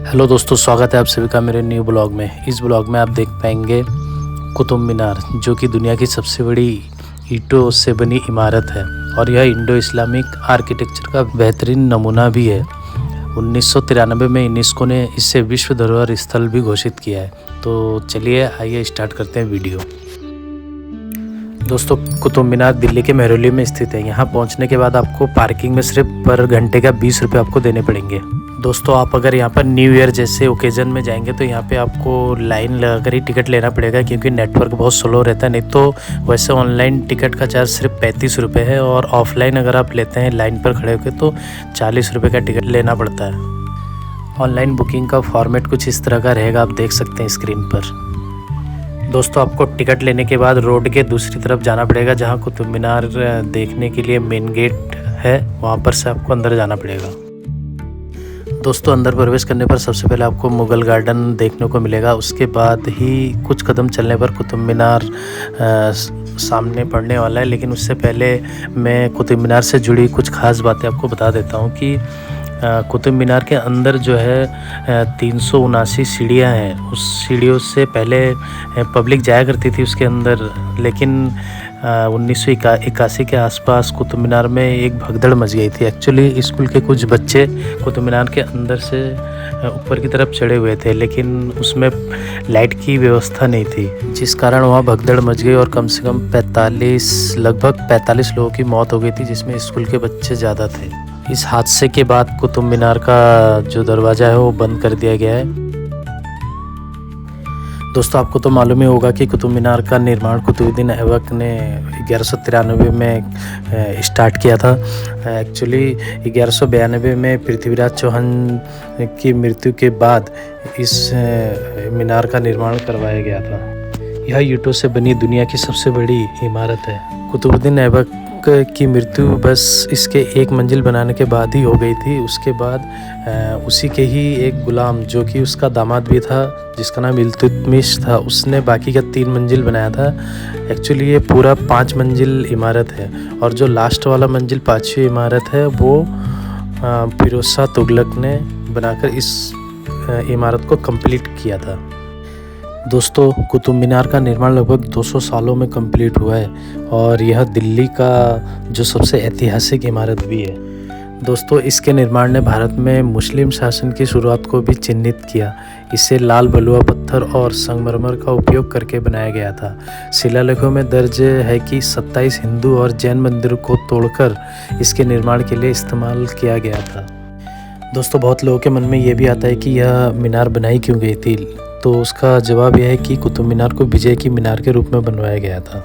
Hello दोस्तों, स्वागत है आप सभी का मेरे न्यू ब्लॉग में। इस ब्लॉग में आप देख पाएंगे कुतुब मीनार, जो कि दुनिया की सबसे बड़ी ईंटों से बनी इमारत है और यह इंडो इस्लामिक आर्किटेक्चर का बेहतरीन नमूना भी है। 1993 में यूनेस्को ने इसे विश्व धरोहर स्थल भी घोषित किया है। तो चलिए आइए स्टार्ट करते हैं वीडियो। दोस्तों, कुतुब मीनार दिल्ली के मेहरौली में स्थित है। यहाँ पहुँचने के बाद आपको पार्किंग में सिर्फ पर घंटे का 20 रुपये आपको देने पड़ेंगे। दोस्तों, आप अगर यहाँ पर न्यू ईयर जैसे ओकेज़न में जाएंगे तो यहाँ पे आपको लाइन लगाकर ही टिकट लेना पड़ेगा, क्योंकि नेटवर्क बहुत स्लो रहता है। नहीं तो वैसे ऑनलाइन टिकट का चार्ज सिर्फ 35 रुपये है और ऑफलाइन अगर आप लेते हैं लाइन पर खड़े होकर तो 40 रुपये का टिकट लेना पड़ता है। ऑनलाइन बुकिंग का फॉर्मेट कुछ इस तरह का रहेगा, आप देख सकते हैं स्क्रीन पर। दोस्तों, आपको टिकट लेने के बाद रोड के दूसरी तरफ जाना पड़ेगा, जहाँ कुतुब मीनार देखने के लिए मेन गेट है, वहाँ पर से आपको अंदर जाना पड़ेगा। दोस्तों, अंदर प्रवेश करने पर सबसे पहले आपको मुग़ल गार्डन देखने को मिलेगा। उसके बाद ही कुछ कदम चलने पर कुतुब मीनार सामने पड़ने वाला है। लेकिन उससे पहले मैं कुतुब मीनार से जुड़ी कुछ ख़ास बातें आपको बता देता हूँ कि कुतुब मीनार के अंदर जो है 379 सीढ़ियाँ हैं। उस सीढ़ियों से पहले पब्लिक जाया करती थी उसके अंदर, लेकिन 1981 के आसपास कुतुब मीनार में एक भगदड़ मच गई थी। एक्चुअली स्कूल के कुछ बच्चे कुतुब मीनार के अंदर से ऊपर की तरफ चढ़े हुए थे, लेकिन उसमें लाइट की व्यवस्था नहीं थी, जिस कारण वहाँ भगदड़ मच गई और कम से कम लगभग 45 लोगों की मौत हो गई थी, जिसमें स्कूल के बच्चे ज़्यादा थे। इस हादसे के बाद कुतुब मीनार का जो दरवाज़ा है वो बंद कर दिया गया है। दोस्तों, आपको तो मालूम ही होगा कि कुतुब मीनार का निर्माण कुतुबुद्दीन ऐबक ने 1193 में स्टार्ट किया था। एक्चुअली 1192 में पृथ्वीराज चौहान की मृत्यु के बाद इस मीनार का निर्माण करवाया गया था। यह ईंटों से बनी दुनिया की सबसे बड़ी इमारत है। कुतुबुद्दीन ऐबक की मृत्यु बस इसके एक मंजिल बनाने के बाद ही हो गई थी। उसके बाद उसी के ही एक गुलाम, जो कि उसका दामाद भी था, जिसका नाम इल्तुतमिश था, उसने बाकी का 3 मंजिल बनाया था। एक्चुअली ये पूरा 5 मंजिल इमारत है और जो लास्ट वाला मंजिल 5वीं इमारत है वो फिरोज शाह तुगलक ने बनाकर इस इमारत को कंप्लीट किया था। दोस्तों, कुतुब मीनार का निर्माण लगभग 200 सालों में कंप्लीट हुआ है और यह दिल्ली का जो सबसे ऐतिहासिक इमारत भी है। दोस्तों, इसके निर्माण ने भारत में मुस्लिम शासन की शुरुआत को भी चिन्हित किया। इसे लाल बलुआ पत्थर और संगमरमर का उपयोग करके बनाया गया था। शिलालेखों में दर्ज है कि 27 हिंदू और जैन मंदिरों को तोड़कर इसके निर्माण के लिए इस्तेमाल किया गया था। दोस्तों, बहुत लोगों के मन में ये भी आता है कि यह मीनार बनाई क्यों गई थी, तो उसका जवाब यह है कि कुतुब मीनार को विजय की मीनार के रूप में बनवाया गया था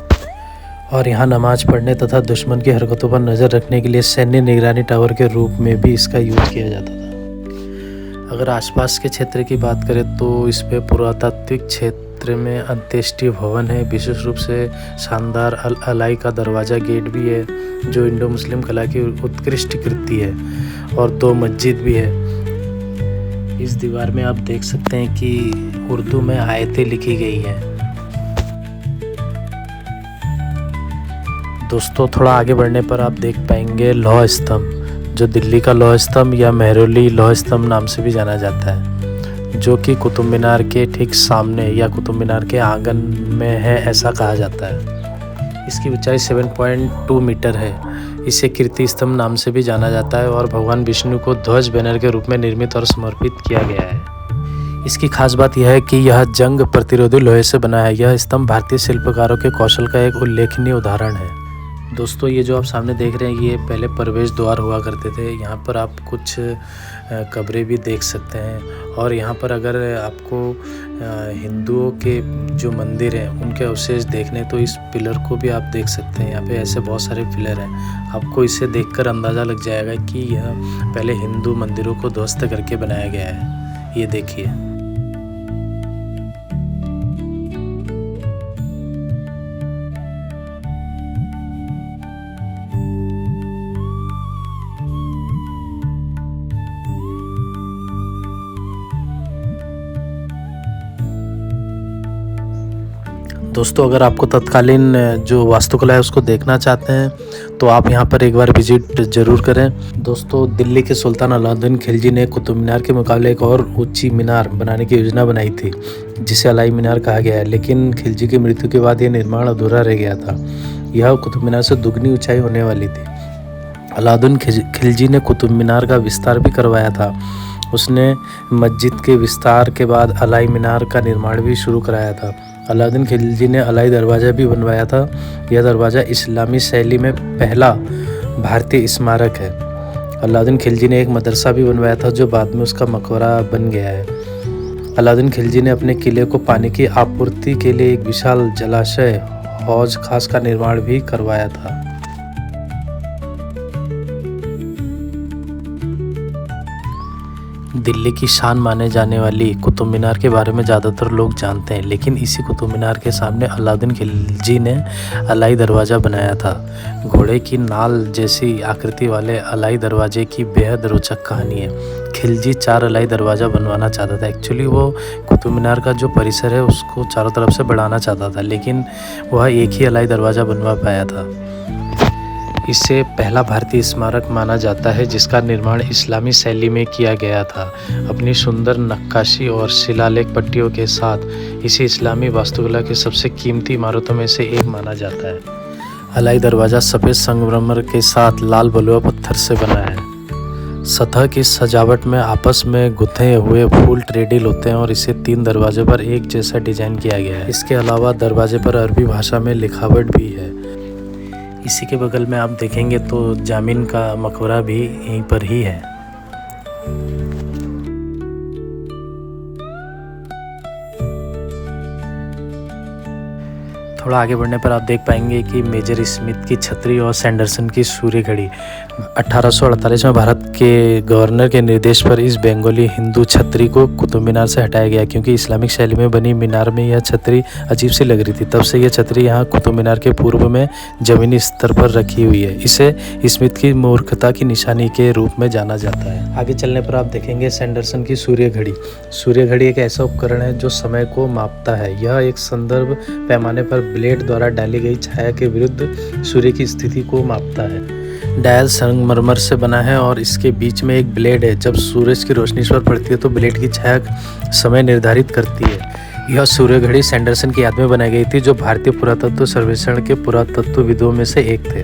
और यहाँ नमाज पढ़ने तथा दुश्मन की हरकतों पर नज़र रखने के लिए सैन्य निगरानी टावर के रूप में भी इसका यूज़ किया जाता था। अगर आसपास के क्षेत्र की बात करें तो इस पे पुरातात्विक क्षेत्र में अंत्येष्टि भवन है। विशेष रूप से शानदार अलाई का दरवाज़ा गेट भी है, जो इंडो मुस्लिम कला की उत्कृष्ट कृति है, और 2 मस्जिद भी है। इस दीवार में आप देख सकते हैं कि उर्दू में आयतें लिखी गई हैं। दोस्तों, थोड़ा आगे बढ़ने पर आप देख पाएंगे लौह स्तंभ, जो दिल्ली का लौह स्तंभ या मेहरौली लौह स्तंभ नाम से भी जाना जाता है, जो कि कुतुब मीनार के ठीक सामने या कुतुब मीनार के आंगन में है, ऐसा कहा जाता है। इसकी ऊंचाई 7.2 मीटर है। इसे कीर्ति स्तंभ नाम से भी जाना जाता है और भगवान विष्णु को ध्वज बैनर के रूप में निर्मित और समर्पित किया गया है। इसकी खास बात यह है कि यह जंग प्रतिरोधी लोहे से बना है। यह स्तंभ भारतीय शिल्पकारों के कौशल का एक उल्लेखनीय उदाहरण है। दोस्तों, ये जो आप सामने देख रहे हैं, ये पहले प्रवेश द्वार हुआ करते थे। यहाँ पर आप कुछ कब्रें भी देख सकते हैं और यहाँ पर अगर आपको हिंदुओं के जो मंदिर हैं उनके अवशेष देखने, तो इस पिलर को भी आप देख सकते हैं। यहाँ पे ऐसे बहुत सारे पिलर हैं। आपको इसे देखकर अंदाज़ा लग जाएगा कि यह पहले हिंदू मंदिरों को ध्वस्त करके बनाया गया है। ये देखिए। दोस्तों अगर आपको तत्कालीन जो वास्तुकला है उसको देखना चाहते हैं तो आप यहाँ पर एक बार विजिट ज़रूर करें। दोस्तों दिल्ली के सुल्तान अलाउद्दीन खिलजी ने कुतुब मीनार के मुकाबले एक और ऊंची मीनार बनाने की योजना बनाई थी जिसे अलाई मीनार कहा गया है, लेकिन खिलजी की मृत्यु के बाद यह निर्माण अधूरा रह गया था। यह कुतुब मीनार से दुगनी ऊंचाई होने वाली थी। अलाउद्दीन खिलजी ने कुतुब मीनार का विस्तार भी करवाया था। उसने मस्जिद के विस्तार के बाद अलाई मीनार का निर्माण भी शुरू कराया था। अलाउद्दीन खिलजी ने अलाई दरवाज़ा भी बनवाया था। यह दरवाज़ा इस्लामी शैली में पहला भारतीय स्मारक है। अलाउद्दीन खिलजी ने एक मदरसा भी बनवाया था जो बाद में उसका मकबरा बन गया है। अलाउद्दीन खिलजी ने अपने किले को पानी की आपूर्ति के लिए एक विशाल जलाशय हौज खास का निर्माण भी करवाया था। दिल्ली की शान माने जाने वाली कुतुब मीनार के बारे में ज़्यादातर लोग जानते हैं, लेकिन इसी कुतुब मीनार के सामने अलाउद्दीन खिलजी ने अलाई दरवाज़ा बनाया था। घोड़े की नाल जैसी आकृति वाले अलाई दरवाजे की बेहद रोचक कहानी है। खिलजी 4 अलाई दरवाज़ा बनवाना चाहता था। एक्चुअली वो कुतुब मीनार का जो परिसर है उसको चारों तरफ से बढ़ाना चाहता था, लेकिन वह एक ही अलाई दरवाज़ा बनवा पाया था। इसे पहला भारतीय स्मारक माना जाता है जिसका निर्माण इस्लामी शैली में किया गया था। अपनी सुंदर नक्काशी और शिलालेख पट्टियों के साथ इसे इस्लामी वास्तुकला की सबसे कीमती इमारतों में से एक माना जाता है। अलाई दरवाज़ा सफ़ेद संगमरमर के साथ लाल बलुआ पत्थर से बना है। सतह की सजावट में आपस में गुथे हुए फूल ट्रेडिल होते हैं और इसे 3 दरवाजे पर एक जैसा डिजाइन किया गया है। इसके अलावा दरवाजे पर अरबी भाषा में लिखावट भी है। इसी के बगल में आप देखेंगे तो जामिन का मकबरा भी यहीं पर ही है। थोड़ा आगे बढ़ने पर आप देख पाएंगे कि मेजर स्मिथ की छतरी और सैंडरसन की सूर्य घड़ी 1848 में भारत के गवर्नर के निर्देश पर इस बंगाली हिंदू छतरी को कुतुब मीनार से हटाया गया, क्योंकि इस्लामिक शैली में बनी मीनार में यह छतरी अजीब सी लग रही थी। तब से यह छतरी यहाँ कुतुब मीनार के पूर्व में जमीनी स्तर पर रखी हुई है। इसे स्मिथ की मूर्खता की निशानी के रूप में जाना जाता है। आगे चलने पर आप देखेंगे सैंडरसन की सूर्य घड़ी। सूर्य घड़ी एक ऐसा उपकरण है जो समय को मापता है। यह एक संदर्भ पैमाने पर ब्लेड द्वारा डाली गई छाया के विरुद्ध सूर्य की स्थिति को मापता है। डायल संगमरमर से बना है और इसके बीच में एक ब्लेड है। जब सूरज की रोशनी इस पर पड़ती है तो ब्लेड की छाया समय निर्धारित करती है। यह सूर्य घड़ी सैंडरसन की याद में बनाई गई थी, जो भारतीय पुरातत्व सर्वेक्षण के पुरातत्वविदों में से एक थे।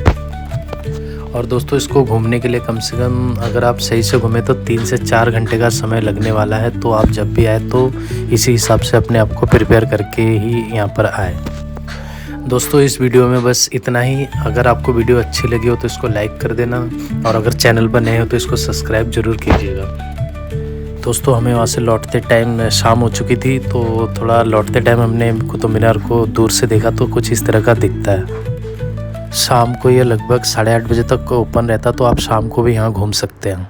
और दोस्तों इसको घूमने के लिए कम से कम अगर आप सही से घूमें तो 3 से 4 घंटे का समय लगने वाला है। तो आप जब भी आए तो इसी हिसाब से अपने आप को प्रिपेयर करके ही यहाँ पर आए। दोस्तों इस वीडियो में बस इतना ही। अगर आपको वीडियो अच्छी लगी हो तो इसको लाइक कर देना, और अगर चैनल पर नए हो तो इसको सब्सक्राइब जरूर कीजिएगा। दोस्तों हमें वहाँ से लौटते टाइम शाम हो चुकी थी, तो थोड़ा लौटते टाइम हमने कुतुब मीनार को दूर से देखा तो कुछ इस तरह का दिखता है। शाम को यह लगभग 8:30 बजे तक ओपन रहता, तो आप शाम को भी यहाँ घूम सकते हैं।